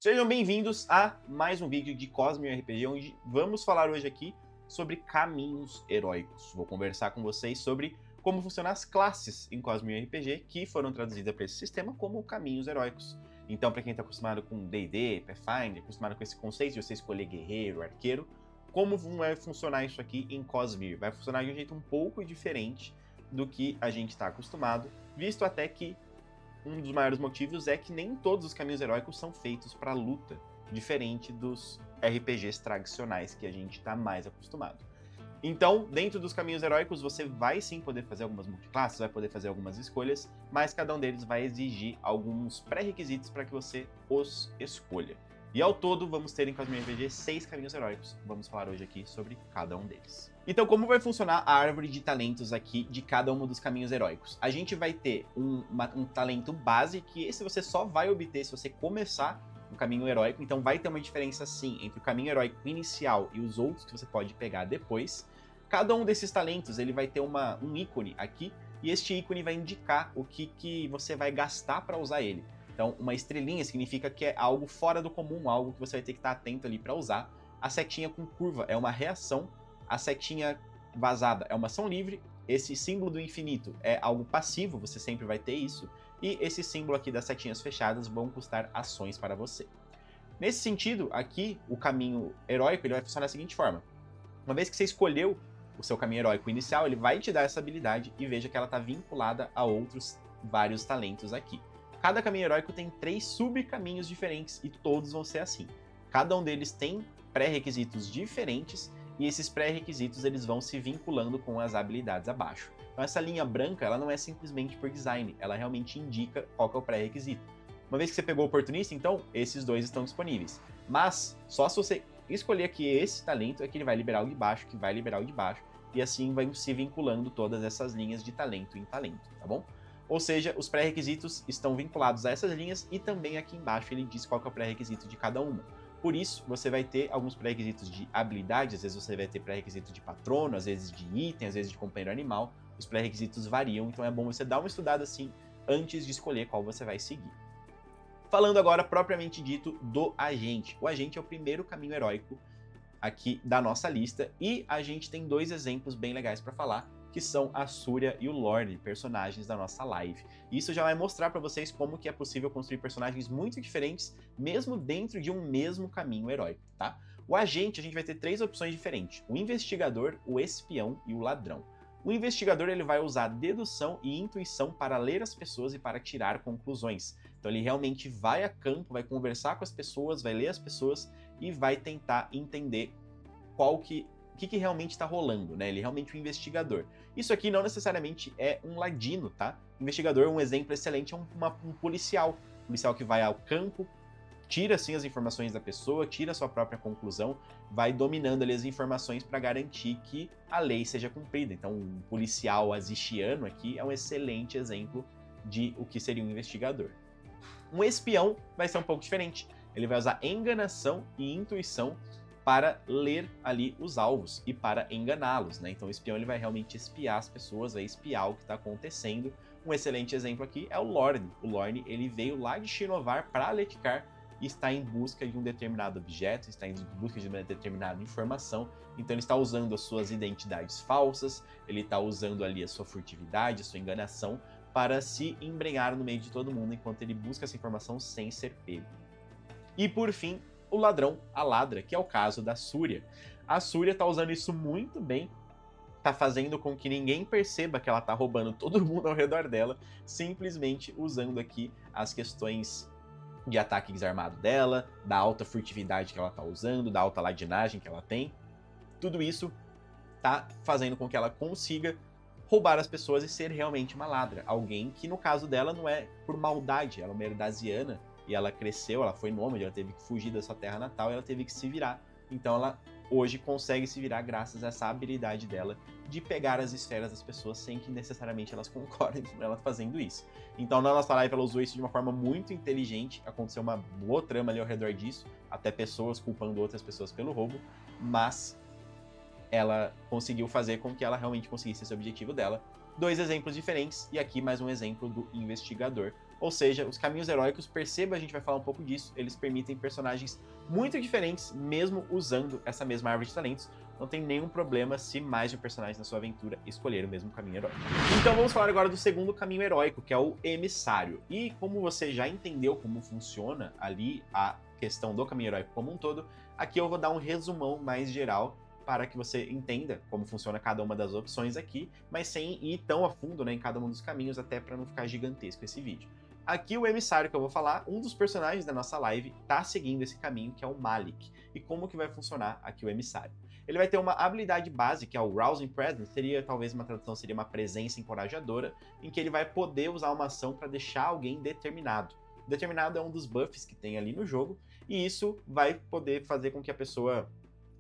Sejam bem-vindos a mais um vídeo de Cosmio RPG, onde vamos falar hoje aqui sobre caminhos heróicos. Vou conversar com vocês sobre como funcionam as classes em Cosmio RPG, que foram traduzidas para esse sistema como caminhos heróicos. Então, para quem está acostumado com D&D, Pathfinder, acostumado com esse conceito de você escolher guerreiro, arqueiro, como vai funcionar isso aqui em Cosmere? Vai funcionar de um jeito um pouco diferente do que a gente está acostumado, visto até que um dos maiores motivos é que nem todos os caminhos heróicos são feitos para luta, diferente dos RPGs tradicionais que a gente está mais acostumado. Então, dentro dos caminhos heróicos, você vai sim poder fazer algumas multiclasses, vai poder fazer algumas escolhas, mas cada um deles vai exigir alguns pré-requisitos para que você os escolha. E ao todo, vamos ter em Cosmio RPG 6 caminhos heróicos. Vamos falar hoje aqui sobre cada um deles. Então, como vai funcionar a árvore de talentos aqui de cada um dos caminhos heróicos? A gente vai ter um talento base, que esse você só vai obter se você começar o caminho heróico. Então vai ter uma diferença sim entre o caminho heróico inicial e os outros que você pode pegar depois. Cada um desses talentos ele vai ter um ícone aqui, e este ícone vai indicar o que você vai gastar para usar ele. Então, uma estrelinha significa que é algo fora do comum, algo que você vai ter que estar atento ali para usar. A setinha com curva é uma reação, a setinha vazada é uma ação livre, esse símbolo do infinito é algo passivo, você sempre vai ter isso, e esse símbolo aqui das setinhas fechadas vão custar ações para você. Nesse sentido, aqui, o caminho heróico ele vai funcionar da seguinte forma. Uma vez que você escolheu o seu caminho heróico inicial, ele vai te dar essa habilidade e veja que ela está vinculada a outros vários talentos aqui. Cada caminho heróico tem 3 subcaminhos diferentes e todos vão ser assim. Cada um deles tem pré-requisitos diferentes e esses pré-requisitos eles vão se vinculando com as habilidades abaixo. Então essa linha branca ela não é simplesmente por design, ela realmente indica qual que é o pré-requisito. Uma vez que você pegou o oportunista, então esses dois estão disponíveis. Mas só se você escolher aqui esse talento é que ele vai liberar o de baixo, que vai liberar o de baixo, e assim vai se vinculando todas essas linhas de talento em talento, tá bom? Ou seja, os pré-requisitos estão vinculados a essas linhas e também aqui embaixo ele diz qual que é o pré-requisito de cada uma. Por isso, você vai ter alguns pré-requisitos de habilidade, às vezes você vai ter pré-requisito de patrono, às vezes de item, às vezes de companheiro animal. Os pré-requisitos variam, então é bom você dar uma estudada assim antes de escolher qual você vai seguir. Falando agora propriamente dito do agente. O agente é o primeiro caminho heróico aqui da nossa lista e a gente tem 2 exemplos bem legais para falar, que são a Súria e o Lorde, personagens da nossa live. Isso já vai mostrar para vocês como que é possível construir personagens muito diferentes, mesmo dentro de um mesmo caminho heróico, tá? O agente, a gente vai ter 3 opções diferentes: o investigador, o espião e o ladrão. O investigador ele vai usar dedução e intuição para ler as pessoas e para tirar conclusões. Então ele realmente vai a campo, vai conversar com as pessoas, vai ler as pessoas e vai tentar entender o que realmente está rolando, né? Ele é realmente um investigador. Isso aqui não necessariamente é um ladino, tá? Investigador, um exemplo excelente, é um policial. Um policial que vai ao campo, tira assim as informações da pessoa, tira a sua própria conclusão, vai dominando ali as informações para garantir que a lei seja cumprida. Então, um policial azichiano aqui é um excelente exemplo de o que seria um investigador. Um espião vai ser um pouco diferente. Ele vai usar enganação e intuição para ler ali os alvos e para enganá-los, né? Então o espião ele vai realmente espiar as pessoas, vai espiar o que está acontecendo. Um excelente exemplo aqui é o Lorne. O Lorne ele veio lá de Shinovar para Letkar e está em busca de um determinado objeto, está em busca de uma determinada informação. Então ele está usando as suas identidades falsas, ele está usando ali a sua furtividade, a sua enganação para se embrenhar no meio de todo mundo enquanto ele busca essa informação sem ser pego. E por fim, o ladrão, a ladra, que é o caso da Súria. A Súria está usando isso muito bem, está fazendo com que ninguém perceba que ela está roubando todo mundo ao redor dela, simplesmente usando aqui as questões de ataque desarmado dela, da alta furtividade que ela está usando, da alta ladinagem que ela tem. Tudo isso está fazendo com que ela consiga roubar as pessoas e ser realmente uma ladra. Alguém que, no caso dela, não é por maldade, ela é uma herdasiana, e ela cresceu, ela foi nômade, ela teve que fugir da sua terra natal e ela teve que se virar. Então ela hoje consegue se virar graças a essa habilidade dela de pegar as esferas das pessoas sem que necessariamente elas concordem com ela fazendo isso. Então na nossa live ela usou isso de uma forma muito inteligente, aconteceu uma boa trama ali ao redor disso, até pessoas culpando outras pessoas pelo roubo, mas ela conseguiu fazer com que ela realmente conseguisse esse objetivo dela. 2 exemplos diferentes, e aqui mais um exemplo do investigador, Ou seja, os caminhos heróicos, perceba, a gente vai falar um pouco disso, eles permitem personagens muito diferentes, mesmo usando essa mesma árvore de talentos. Não tem nenhum problema se mais de um personagem na sua aventura escolher o mesmo caminho heróico. Então vamos falar agora do segundo caminho heróico, que é o emissário. E como você já entendeu como funciona ali a questão do caminho heróico como um todo, aqui eu vou dar um resumão mais geral para que você entenda como funciona cada uma das opções aqui, mas sem ir tão a fundo, né, em cada um dos caminhos, até para não ficar gigantesco esse vídeo. Aqui o emissário que eu vou falar, um dos personagens da nossa live está seguindo esse caminho, que é o Malik. E como que vai funcionar aqui o emissário? Ele vai ter uma habilidade base, que é o Rousing Presence, seria talvez uma tradução, seria uma presença encorajadora, em que ele vai poder usar uma ação para deixar alguém determinado. Determinado é um dos buffs que tem ali no jogo, e isso vai poder fazer com que a pessoa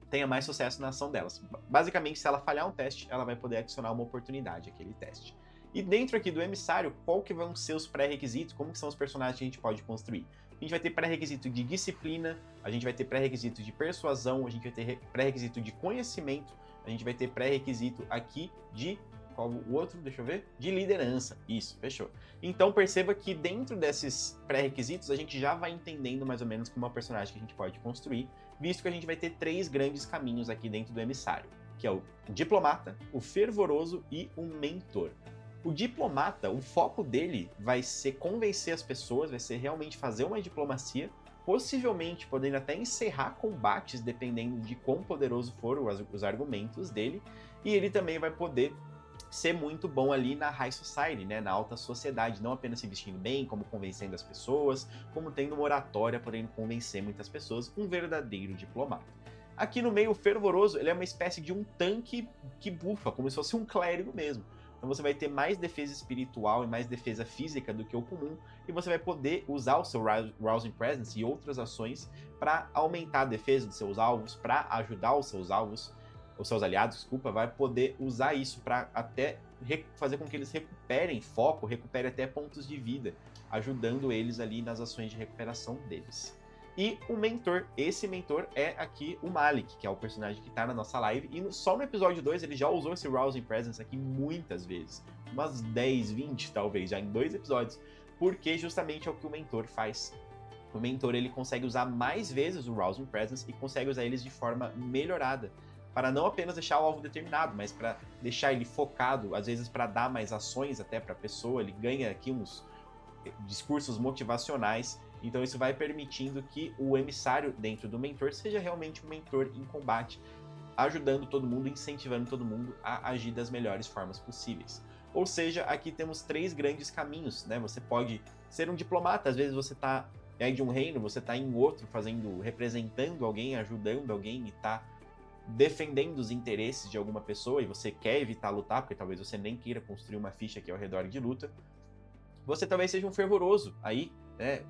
tenha mais sucesso na ação delas. Basicamente, se ela falhar um teste, ela vai poder adicionar uma oportunidade àquele teste. E dentro aqui do emissário, qual que vão ser os pré-requisitos, como que são os personagens que a gente pode construir? A gente vai ter pré-requisito de disciplina, a gente vai ter pré-requisito de persuasão, a gente vai ter pré-requisito de conhecimento, a gente vai ter pré-requisito aqui de... qual o outro? Deixa eu ver. De liderança. Isso, fechou. Então perceba que dentro desses pré-requisitos a gente já vai entendendo mais ou menos como é o personagem que a gente pode construir, visto que a gente vai ter 3 grandes caminhos aqui dentro do emissário, que é o diplomata, o fervoroso e o mentor. O diplomata, o foco dele vai ser convencer as pessoas, vai ser realmente fazer uma diplomacia, possivelmente podendo até encerrar combates, dependendo de quão poderoso foram os argumentos dele, e ele também vai poder ser muito bom ali na high society, né, na alta sociedade, não apenas se vestindo bem, como convencendo as pessoas, como tendo uma oratória, podendo convencer muitas pessoas, um verdadeiro diplomata. Aqui no meio, o fervoroso, ele é uma espécie de um tanque que bufa, como se fosse um clérigo mesmo. Então você vai ter mais defesa espiritual e mais defesa física do que o comum, e você vai poder usar o seu Rousing Presence e outras ações para aumentar a defesa dos seus alvos, para ajudar os seus aliados, desculpa, vai poder usar isso para até fazer com que eles recuperem foco, recuperem até pontos de vida, ajudando eles ali nas ações de recuperação deles. E o mentor, esse mentor é aqui o Malik, que é o personagem que tá na nossa live, e só no episódio 2 ele já usou esse Rousing Presence aqui muitas vezes, umas 10, 20 talvez, já em 2 episódios, porque justamente é o que o mentor faz. O mentor ele consegue usar mais vezes o Rousing Presence e consegue usar eles de forma melhorada, para não apenas deixar o alvo determinado, mas para deixar ele focado, às vezes para dar mais ações até para a pessoa, ele ganha aqui uns discursos motivacionais, então isso vai permitindo que o emissário dentro do mentor seja realmente um mentor em combate, ajudando todo mundo, incentivando todo mundo a agir das melhores formas possíveis. Ou seja, aqui temos 3 grandes caminhos, né? Você pode ser um diplomata, às vezes você está aí de um reino, você está em outro, representando alguém, ajudando alguém e está defendendo os interesses de alguma pessoa e você quer evitar lutar, porque talvez você nem queira construir uma ficha aqui ao redor de luta. Você talvez seja um fervoroso. Aí,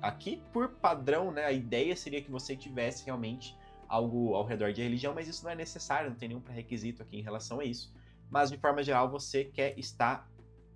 aqui por padrão, né, a ideia seria que você tivesse realmente algo ao redor de religião, mas isso não é necessário, não tem nenhum pré-requisito aqui em relação a isso. Mas de forma geral, você quer estar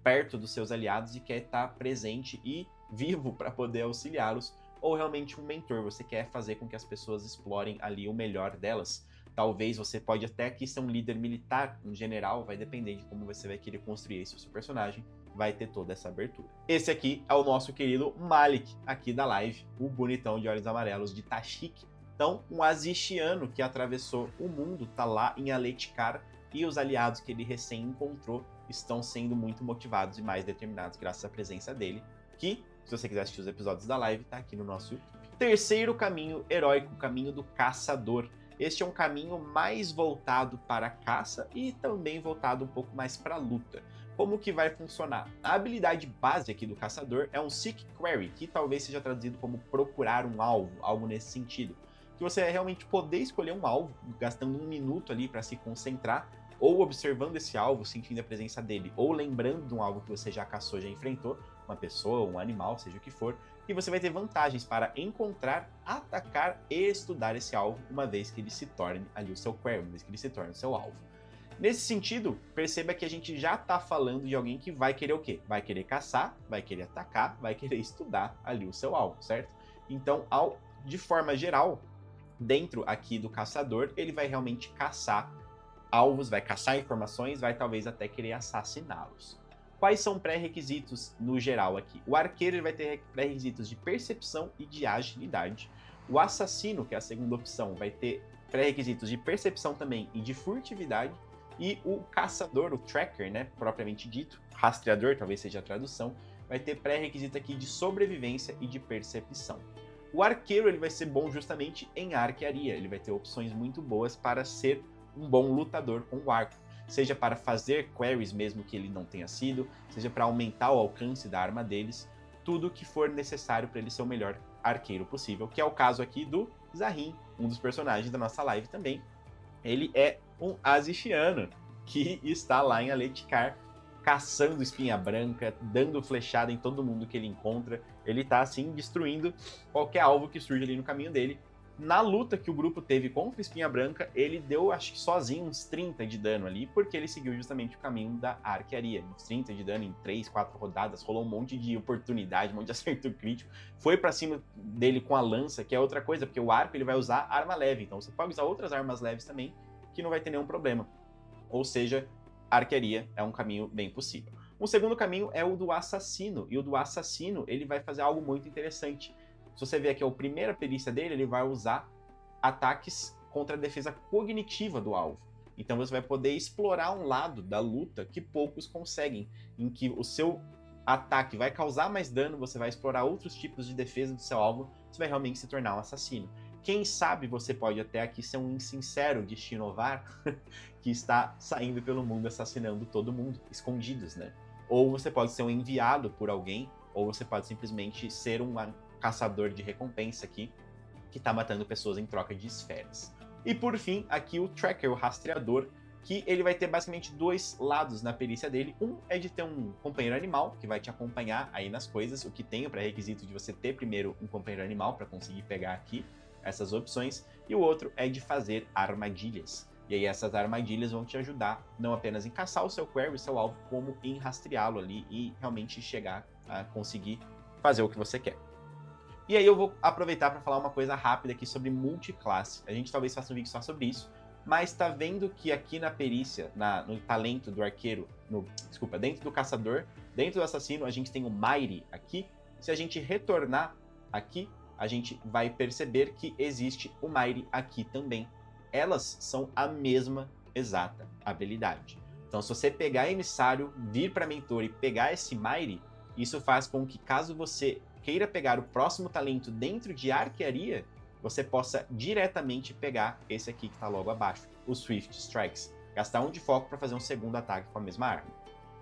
perto dos seus aliados e quer estar presente e vivo para poder auxiliá-los, ou realmente um mentor, você quer fazer com que as pessoas explorem ali o melhor delas. Talvez você pode até aqui ser um líder militar, um general, vai depender de como você vai querer construir esse seu personagem, vai ter toda essa abertura. Esse aqui é o nosso querido Malik, aqui da live, o bonitão de olhos amarelos de Tashikk. Então, um Azishiano que atravessou o mundo, tá lá em Aletikar, e os aliados que ele recém encontrou estão sendo muito motivados e mais determinados graças à presença dele, que, se você quiser assistir os episódios da live, tá aqui no nosso YouTube. Terceiro caminho heróico, o caminho do caçador. Este é um caminho mais voltado para a caça e também voltado um pouco mais para a luta. Como que vai funcionar? A habilidade base aqui do caçador é um Seek Query, que talvez seja traduzido como procurar um alvo, algo nesse sentido. Que você é realmente poder escolher um alvo, gastando 1 minuto ali para se concentrar, ou observando esse alvo, sentindo a presença dele, ou lembrando de um alvo que você já caçou, já enfrentou, uma pessoa, um animal, seja o que for, e você vai ter vantagens para encontrar, atacar e estudar esse alvo, uma vez que ele se torne ali o seu query, uma vez que ele se torne o seu alvo. Nesse sentido, perceba que a gente já está falando de alguém que vai querer o quê? Vai querer caçar, vai querer atacar, vai querer estudar ali o seu alvo, certo? Então, de forma geral, dentro aqui do caçador, ele vai realmente caçar alvos, vai caçar informações, vai talvez até querer assassiná-los. Quais são pré-requisitos no geral aqui? O arqueiro ele vai ter pré-requisitos de percepção e de agilidade. O assassino, que é a segunda opção, vai ter pré-requisitos de percepção também e de furtividade. E o caçador, o tracker, né, propriamente dito, rastreador, talvez seja a tradução, vai ter pré-requisito aqui de sobrevivência e de percepção. O arqueiro ele vai ser bom justamente em arquearia, ele vai ter opções muito boas para ser um bom lutador com o arco. Seja para fazer queries mesmo que ele não tenha sido, seja para aumentar o alcance da arma deles, tudo que for necessário para ele ser o melhor arqueiro possível, que é o caso aqui do Zahrin, um dos personagens da nossa live também. Ele é um Azishiano, que está lá em Aletikar, caçando espinha branca, dando flechada em todo mundo que ele encontra. Ele tá assim, destruindo qualquer alvo que surge ali no caminho dele. Na luta que o grupo teve contra a Espinha Branca, ele deu, acho que sozinho, uns 30 de dano ali, porque ele seguiu justamente o caminho da arquearia. Uns 30 de dano em 3, 4 rodadas, rolou um monte de oportunidade, um monte de acerto crítico. Foi pra cima dele com a lança, que é outra coisa, porque o arco ele vai usar arma leve, então você pode usar outras armas leves também, que não vai ter nenhum problema. Ou seja, a arquearia é um caminho bem possível. O segundo caminho é o do assassino, e o do assassino ele vai fazer algo muito interessante. Se você ver aqui a primeira perícia dele, ele vai usar ataques contra a defesa cognitiva do alvo. Então você vai poder explorar um lado da luta que poucos conseguem, em que o seu ataque vai causar mais dano, você vai explorar outros tipos de defesa do seu alvo, você vai realmente se tornar um assassino. Quem sabe você pode até aqui ser um insincero de Shinovar que está saindo pelo mundo assassinando todo mundo, escondidos, né? Ou você pode ser um enviado por alguém, ou você pode simplesmente ser um caçador de recompensa aqui, que está matando pessoas em troca de esferas. E por fim, aqui o tracker, o rastreador, que ele vai ter basicamente dois lados na perícia dele. Um é de ter um companheiro animal, que vai te acompanhar aí nas coisas, o que tem o pré-requisito de você ter primeiro um companheiro animal para conseguir pegar aqui essas opções. E o outro é de fazer armadilhas. E aí essas armadilhas vão te ajudar não apenas em caçar o seu query, o seu alvo, como em rastreá-lo ali e realmente chegar a conseguir fazer o que você quer. E aí eu vou aproveitar para falar uma coisa rápida aqui sobre multiclasse. A gente talvez faça um vídeo só sobre isso, mas tá vendo que aqui na perícia, no talento do arqueiro, dentro do caçador, dentro do assassino, a gente tem o Mighty aqui. Se a gente retornar aqui, a gente vai perceber que existe o Mighty aqui também. Elas são a mesma exata habilidade. Então se você pegar emissário, vir para mentor e pegar esse Mighty, isso faz com que caso você queira pegar o próximo talento dentro de arquearia, você possa diretamente pegar esse aqui que está logo abaixo, o Swift Strikes. Gastar um de foco para fazer um segundo ataque com a mesma arma.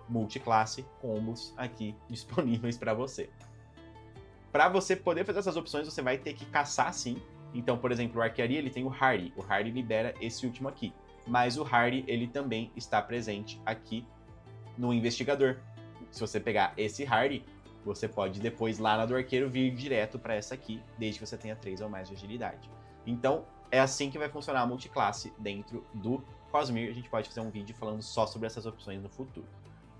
Multiclasse, combos aqui disponíveis para você. Para você poder fazer essas opções, você vai ter que caçar sim. Então, por exemplo, o arquearia ele tem o Hardy. O Hardy libera esse último aqui. Mas o Hardy ele também está presente aqui no investigador. Se você pegar esse Hardy, você pode depois lá na do arqueiro vir direto para essa aqui, desde que você tenha 3 ou mais de agilidade. Então, é assim que vai funcionar a multiclasse dentro do Cosmere. A gente pode fazer um vídeo falando só sobre essas opções no futuro.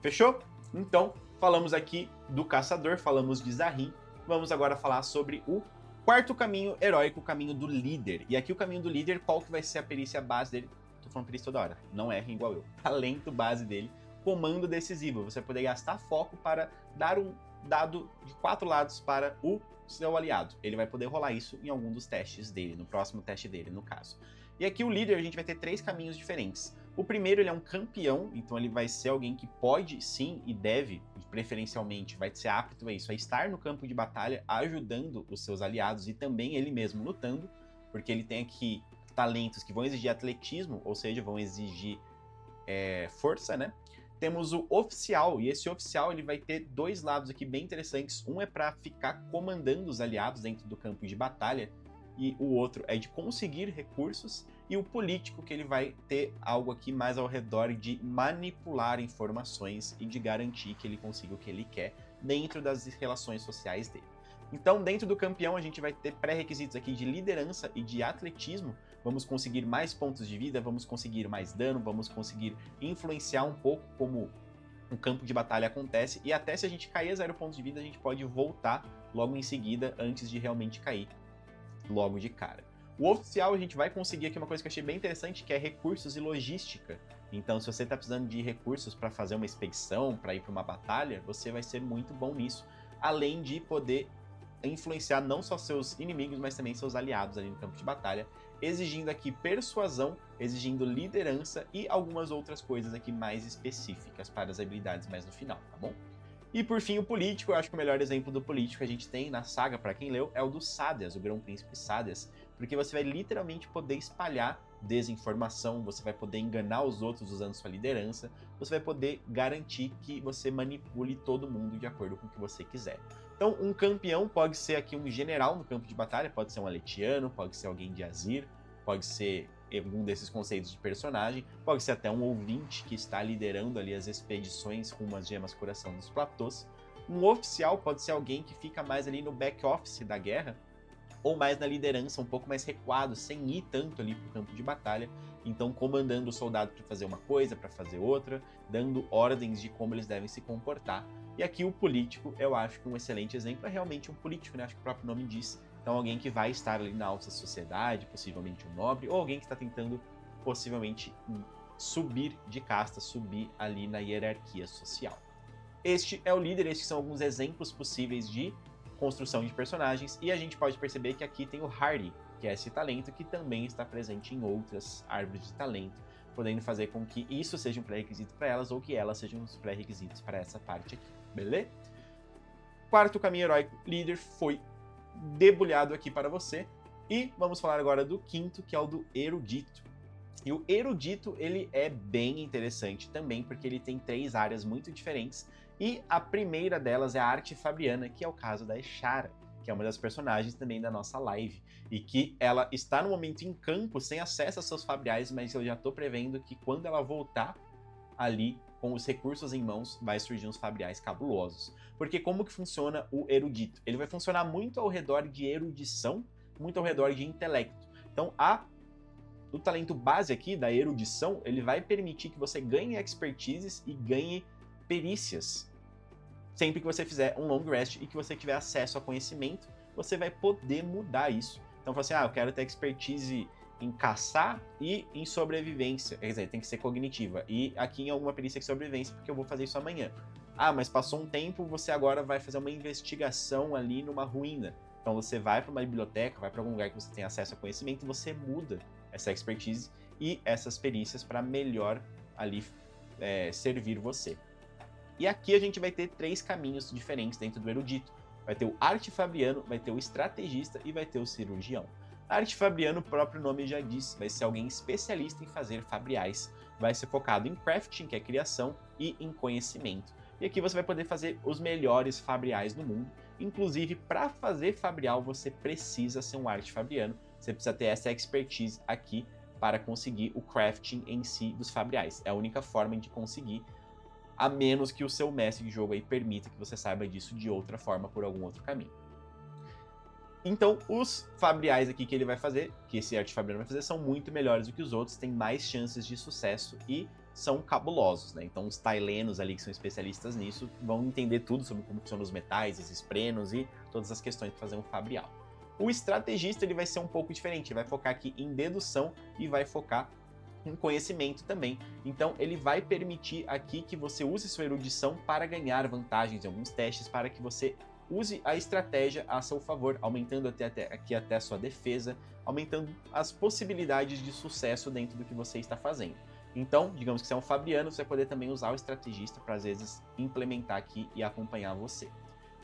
Fechou? Então, falamos aqui do caçador, falamos de Zahrin. Vamos agora falar sobre o quarto caminho heróico, o caminho do líder. E aqui o caminho do líder, qual que vai ser a perícia base dele? Tô falando perícia toda hora, não errem igual eu. Talento base dele, comando decisivo. Você vai poder gastar foco para dar um dado de 4 lados para o seu aliado. Ele vai poder rolar isso em algum dos testes dele, no próximo teste dele, no caso. E aqui o líder, a gente vai ter 3 caminhos diferentes. O primeiro, ele é um campeão, então ele vai ser alguém que pode, sim, e deve, preferencialmente, vai ser apto a isso, a estar no campo de batalha, ajudando os seus aliados e também ele mesmo lutando, porque ele tem aqui talentos que vão exigir atletismo, ou seja, vão exigir força, né? Temos o oficial, e esse oficial ele vai ter 2 lados aqui bem interessantes. Um é para ficar comandando os aliados dentro do campo de batalha, e o outro é de conseguir recursos, e o político que ele vai ter algo aqui mais ao redor de manipular informações e de garantir que ele consiga o que ele quer dentro das relações sociais dele. Então, dentro do campeão, a gente vai ter pré-requisitos aqui de liderança e de atletismo. Vamos conseguir mais pontos de vida, vamos conseguir mais dano, vamos conseguir influenciar um pouco como o campo de batalha acontece. E até se a gente cair a 0 pontos de vida, a gente pode voltar logo em seguida, antes de realmente cair logo de cara. O oficial, a gente vai conseguir aqui uma coisa que eu achei bem interessante, que é recursos e logística. Então, se você está precisando de recursos para fazer uma expedição, para ir para uma batalha, você vai ser muito bom nisso, além de poder influenciar não só seus inimigos, mas também seus aliados ali no campo de batalha, exigindo aqui persuasão, exigindo liderança e algumas outras coisas aqui mais específicas para as habilidades mais no final, tá bom? E por fim, o político. Eu acho que o melhor exemplo do político que a gente tem na saga, para quem leu, é o do Sadeas, o Grão-Príncipe Sadeas, porque você vai literalmente poder espalhar desinformação, você vai poder enganar os outros usando sua liderança, você vai poder garantir que você manipule todo mundo de acordo com o que você quiser. Então, um campeão pode ser aqui um general no campo de batalha, pode ser um Aletiano, pode ser alguém de Azir, pode ser algum desses conceitos de personagem, pode ser até um ouvinte que está liderando ali as expedições rumo às gemas coração dos platôs. Um oficial pode ser alguém que fica mais ali no back-office da guerra, ou mais na liderança, um pouco mais recuado, sem ir tanto ali para o campo de batalha, então comandando o soldado para fazer uma coisa, para fazer outra, dando ordens de como eles devem se comportar. E aqui o político, eu acho que um excelente exemplo é realmente um político, né? Acho que o próprio nome diz. Então alguém que vai estar ali na alta sociedade, possivelmente um nobre, ou alguém que está tentando possivelmente subir de casta, subir ali na hierarquia social. Este é o líder, estes são alguns exemplos possíveis de construção de personagens, e a gente pode perceber que aqui tem o Hardy, que é esse talento que também está presente em outras árvores de talento, podendo fazer com que isso seja um pré-requisito para elas, ou que elas sejam os pré-requisitos para essa parte aqui, beleza? Quarto caminho heróico, líder, foi debulhado aqui para você, e vamos falar agora do quinto, que é o do erudito. E o erudito, ele é bem interessante também, porque ele tem 3 áreas muito diferentes, e a primeira delas é a arte fabriana, que é o caso da Eshara, que é uma das personagens também da nossa live, e que ela está no momento em campo, sem acesso aos seus fabriais, mas eu já estou prevendo que quando ela voltar ali, com os recursos em mãos, vai surgir uns fabriais cabulosos. Porque como que funciona o erudito? Ele vai funcionar muito ao redor de erudição, muito ao redor de intelecto. Então, o talento base aqui da erudição, ele vai permitir que você ganhe expertises e ganhe perícias. Sempre que você fizer um long rest e que você tiver acesso a conhecimento, você vai poder mudar isso. Então, fala assim, eu quero ter expertise em caçar e em sobrevivência. Quer dizer, tem que ser cognitiva. E aqui em alguma perícia de sobrevivência, porque eu vou fazer isso amanhã. Mas passou um tempo, você agora vai fazer uma investigação ali numa ruína. Então você vai para uma biblioteca, vai para algum lugar que você tem acesso a conhecimento, e você muda essa expertise e essas perícias para melhor ali servir você. E aqui a gente vai ter 3 caminhos diferentes dentro do erudito. Vai ter o arte fabriano, vai ter o estrategista e vai ter o cirurgião. Arte fabriano, o próprio nome já diz, vai ser alguém especialista em fazer fabriais. Vai ser focado em crafting, que é criação, e em conhecimento. E aqui você vai poder fazer os melhores fabriais do mundo. Inclusive, para fazer fabrial, você precisa ser um arte fabriano. Você precisa ter essa expertise aqui para conseguir o crafting em si dos fabriais. É a única forma de conseguir, a menos que o seu mestre de jogo aí permita que você saiba disso de outra forma, por algum outro caminho. Então, os fabriais aqui que ele vai fazer, que esse arte fabriano vai fazer, são muito melhores do que os outros, têm mais chances de sucesso e são cabulosos, né? Então, os tailenos ali, que são especialistas nisso, vão entender tudo sobre como funcionam os metais, esses prenos e todas as questões de fazer um fabrial. O estrategista, ele vai ser um pouco diferente, ele vai focar aqui em dedução e vai focar em conhecimento também. Então, ele vai permitir aqui que você use sua erudição para ganhar vantagens em alguns testes, para que você use a estratégia a seu favor, aumentando aqui até a sua defesa, aumentando as possibilidades de sucesso dentro do que você está fazendo. Então, digamos que você é um fabriano, você vai poder também usar o estrategista para, às vezes, implementar aqui e acompanhar você.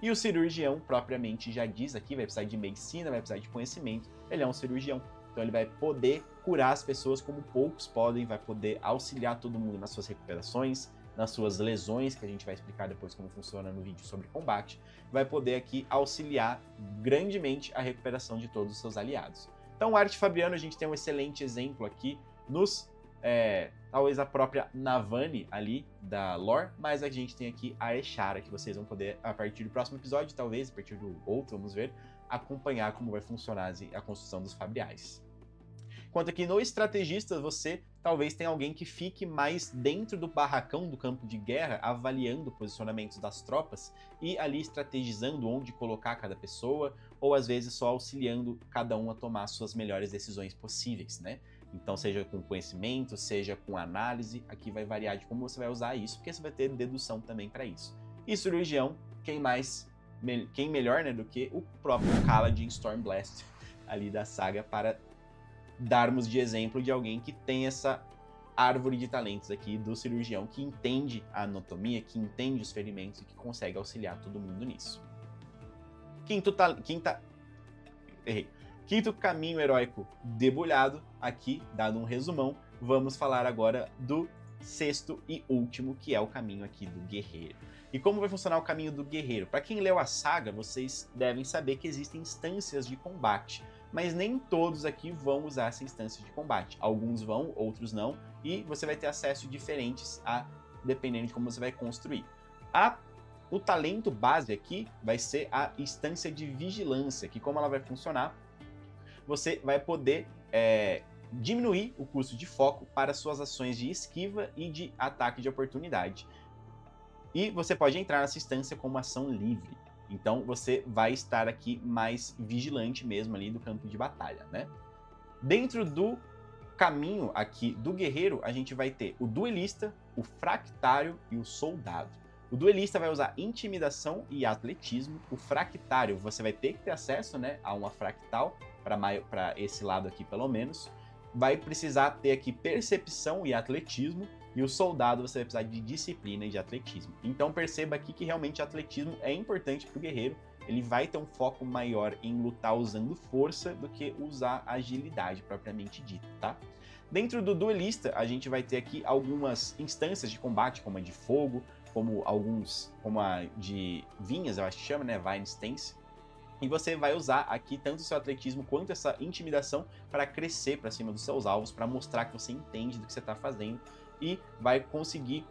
E o cirurgião, propriamente, já diz aqui, vai precisar de medicina, vai precisar de conhecimento, ele é um cirurgião. Então ele vai poder curar as pessoas como poucos podem, vai poder auxiliar todo mundo nas suas recuperações, nas suas lesões, que a gente vai explicar depois como funciona no vídeo sobre combate, vai poder aqui auxiliar grandemente a recuperação de todos os seus aliados. Então o arte fabriano, a gente tem um excelente exemplo aqui nos... talvez a própria Navani ali da lore, mas a gente tem aqui a Eshara, que vocês vão poder, a partir do próximo episódio, talvez, a partir do outro, vamos ver, acompanhar como vai funcionar a construção dos fabriais. Enquanto que no estrategista você talvez tenha alguém que fique mais dentro do barracão do campo de guerra, avaliando posicionamentos das tropas e ali estrategizando onde colocar cada pessoa, ou às vezes só auxiliando cada um a tomar suas melhores decisões possíveis, né? Então, seja com conhecimento, seja com análise, aqui vai variar de como você vai usar isso, porque você vai ter dedução também para isso. E cirurgião, quem melhor, né, do que o próprio Kaladin Stormblast ali da saga, para darmos de exemplo de alguém que tem essa árvore de talentos aqui do cirurgião, que entende a anatomia, que entende os ferimentos e que consegue auxiliar todo mundo nisso. Quinto caminho heróico debulhado, aqui, dado um resumão, vamos falar agora do sexto e último, que é o caminho aqui do guerreiro. E como vai funcionar o caminho do guerreiro? Para quem leu a saga, vocês devem saber que existem instâncias de combate, mas nem todos aqui vão usar essa instância de combate. Alguns vão, outros não, e você vai ter acesso diferentes dependendo de como você vai construir. O talento base aqui vai ser a instância de vigilância, que como ela vai funcionar, você vai poder diminuir o custo de foco para suas ações de esquiva e de ataque de oportunidade. E você pode entrar nessa instância como ação livre. Então você vai estar aqui mais vigilante mesmo ali do campo de batalha, né? Dentro do caminho aqui do guerreiro, a gente vai ter o duelista, o fractário e o soldado. O duelista vai usar intimidação e atletismo. O fractário, você vai ter que ter acesso, né, a uma fractal, para esse lado aqui pelo menos. Vai precisar ter aqui percepção e atletismo. E o soldado você vai precisar de disciplina e de atletismo. Então perceba aqui que realmente atletismo é importante para o guerreiro. Ele vai ter um foco maior em lutar usando força do que usar agilidade propriamente dita, tá? Dentro do duelista, a gente vai ter aqui algumas instâncias de combate, como a de fogo, como a de vinhas, eu acho que chama, né? Vine Stance. E você vai usar aqui tanto o seu atletismo quanto essa intimidação para crescer para cima dos seus alvos, para mostrar que você entende do que você está fazendo e vai conseguir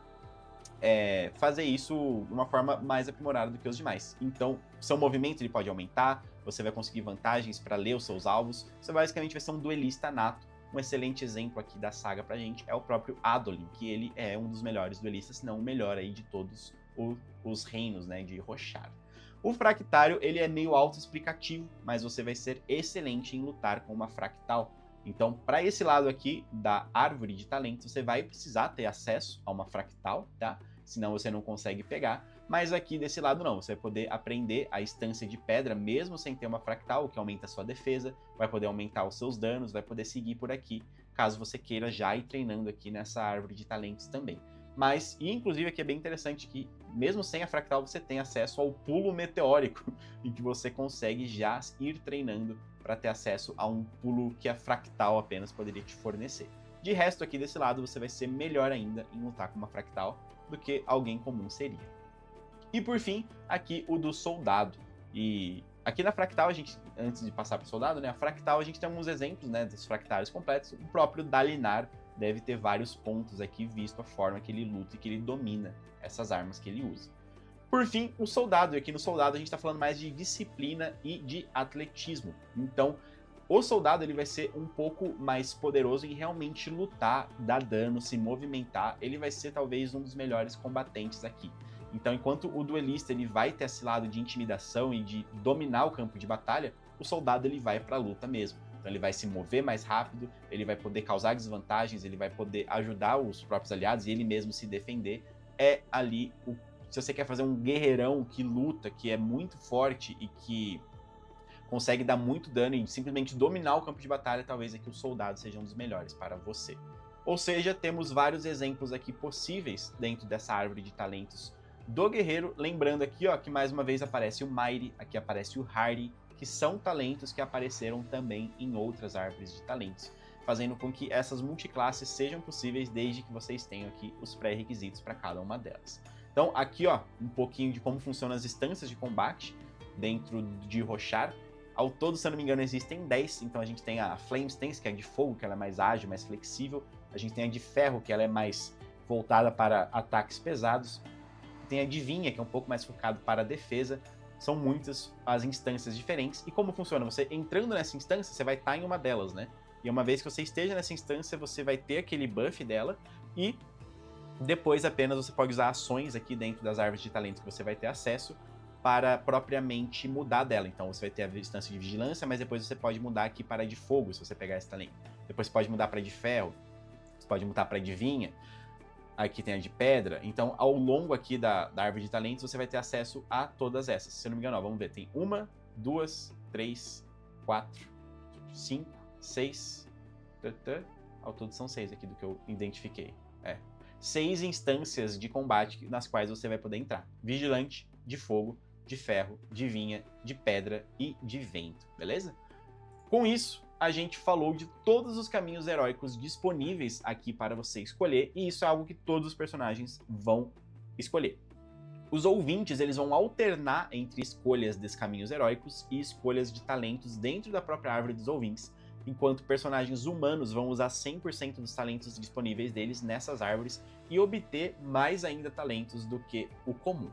fazer isso de uma forma mais aprimorada do que os demais. Então, seu movimento ele pode aumentar, você vai conseguir vantagens para ler os seus alvos, você basicamente vai ser um duelista nato. Um excelente exemplo aqui da saga pra gente é o próprio Adolin, que ele é um dos melhores duelistas, se não o melhor aí de todos os reinos, né, de Roshar. O fractário, ele é meio autoexplicativo, mas você vai ser excelente em lutar com uma fractal. Então, para esse lado aqui da árvore de talentos, você vai precisar ter acesso a uma fractal, tá? Senão você não consegue pegar. Mas aqui desse lado não, você vai poder aprender a instância de pedra mesmo sem ter uma fractal, o que aumenta a sua defesa, vai poder aumentar os seus danos, vai poder seguir por aqui, caso você queira já ir treinando aqui nessa árvore de talentos também. Mas, e inclusive aqui é bem interessante que, mesmo sem a fractal, você tem acesso ao pulo meteórico, em que você consegue já ir treinando para ter acesso a um pulo que a fractal apenas poderia te fornecer. De resto, aqui desse lado, você vai ser melhor ainda em lutar com uma fractal do que alguém comum seria. E por fim, aqui o do soldado. E aqui na fractal, a gente, antes de passar para o soldado, né, a fractal a gente tem alguns exemplos, né, dos fractários completos. O próprio Dalinar deve ter vários pontos aqui, visto a forma que ele luta e que ele domina essas armas que ele usa. Por fim, o soldado. E aqui no soldado a gente está falando mais de disciplina e de atletismo. Então, o soldado ele vai ser um pouco mais poderoso em realmente lutar, dar dano, se movimentar. Ele vai ser talvez um dos melhores combatentes aqui. Então, enquanto o duelista ele vai ter esse lado de intimidação e de dominar o campo de batalha, o soldado ele vai para a luta mesmo. Então ele vai se mover mais rápido, ele vai poder causar desvantagens, ele vai poder ajudar os próprios aliados e ele mesmo se defender. É ali, se você quer fazer um guerreirão que luta, que é muito forte e que consegue dar muito dano e simplesmente dominar o campo de batalha, talvez aqui o soldado seja um dos melhores para você. Ou seja, temos vários exemplos aqui possíveis dentro dessa árvore de talentos do guerreiro. Lembrando aqui, ó, que mais uma vez aparece o Mighty, aqui aparece o Hardy, que são talentos que apareceram também em outras árvores de talentos, fazendo com que essas multiclasses sejam possíveis desde que vocês tenham aqui os pré-requisitos para cada uma delas. Então aqui, ó, um pouquinho de como funcionam as instâncias de combate dentro de Roshar. Ao todo, se eu não me engano, existem 10, então a gente tem a Flame Stance, que é de fogo, que ela é mais ágil, mais flexível. A gente tem a de ferro, que ela é mais voltada para ataques pesados. Tem a de vinha, que é um pouco mais focado para a defesa. São muitas as instâncias diferentes. E como funciona? Você entrando nessa instância, você vai estar em uma delas, né? E uma vez que você esteja nessa instância, você vai ter aquele buff dela e depois apenas você pode usar ações aqui dentro das árvores de talentos que você vai ter acesso para propriamente mudar dela. Então você vai ter a instância de vigilância, mas depois você pode mudar aqui para de fogo, se você pegar esse talento. Depois você pode mudar para de ferro, você pode mudar para de vinha. Aqui tem a de pedra. Então, ao longo aqui da árvore de talentos, você vai ter acesso a todas essas. Se eu não me engano, ó, vamos ver. Tem 1, 2, 3, 4, 5, 6. Ao todo são 6 aqui do que eu identifiquei. 6 instâncias de combate nas quais você vai poder entrar. Vigilante, de fogo, de ferro, de vinha, de pedra e de vento, beleza? Com isso, a gente falou de todos os caminhos heróicos disponíveis aqui para você escolher, e isso é algo que todos os personagens vão escolher. Os ouvintes, eles vão alternar entre escolhas desses caminhos heróicos e escolhas de talentos dentro da própria árvore dos ouvintes, enquanto personagens humanos vão usar 100% dos talentos disponíveis deles nessas árvores e obter mais ainda talentos do que o comum.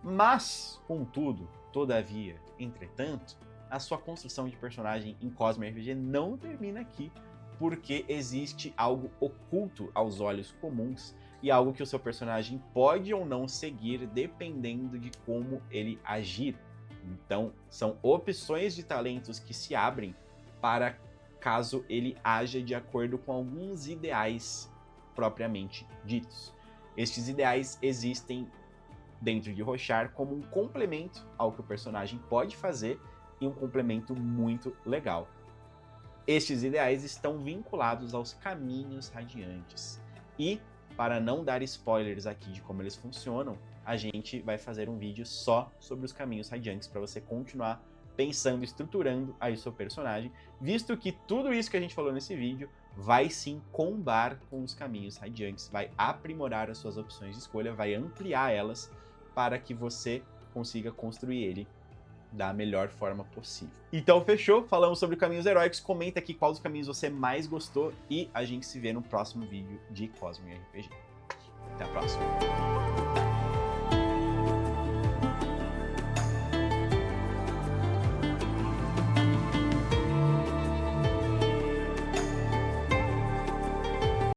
Mas, contudo, todavia, entretanto, a sua construção de personagem em Cosmio RPG não termina aqui, porque existe algo oculto aos olhos comuns e algo que o seu personagem pode ou não seguir dependendo de como ele agir. Então, são opções de talentos que se abrem para caso ele haja de acordo com alguns ideais propriamente ditos. Estes ideais existem dentro de Roshar como um complemento ao que o personagem pode fazer e um complemento muito legal. Estes ideais estão vinculados aos caminhos radiantes. E, para não dar spoilers aqui de como eles funcionam, a gente vai fazer um vídeo só sobre os caminhos radiantes para você continuar pensando, estruturando aí o seu personagem, visto que tudo isso que a gente falou nesse vídeo vai sim combar com os caminhos radiantes, vai aprimorar as suas opções de escolha, vai ampliar elas para que você consiga construir ele da melhor forma possível. Então fechou? Falamos sobre caminhos heróicos. Comenta aqui quais os caminhos você mais gostou e a gente se vê no próximo vídeo de Cosmio RPG. Até a próxima!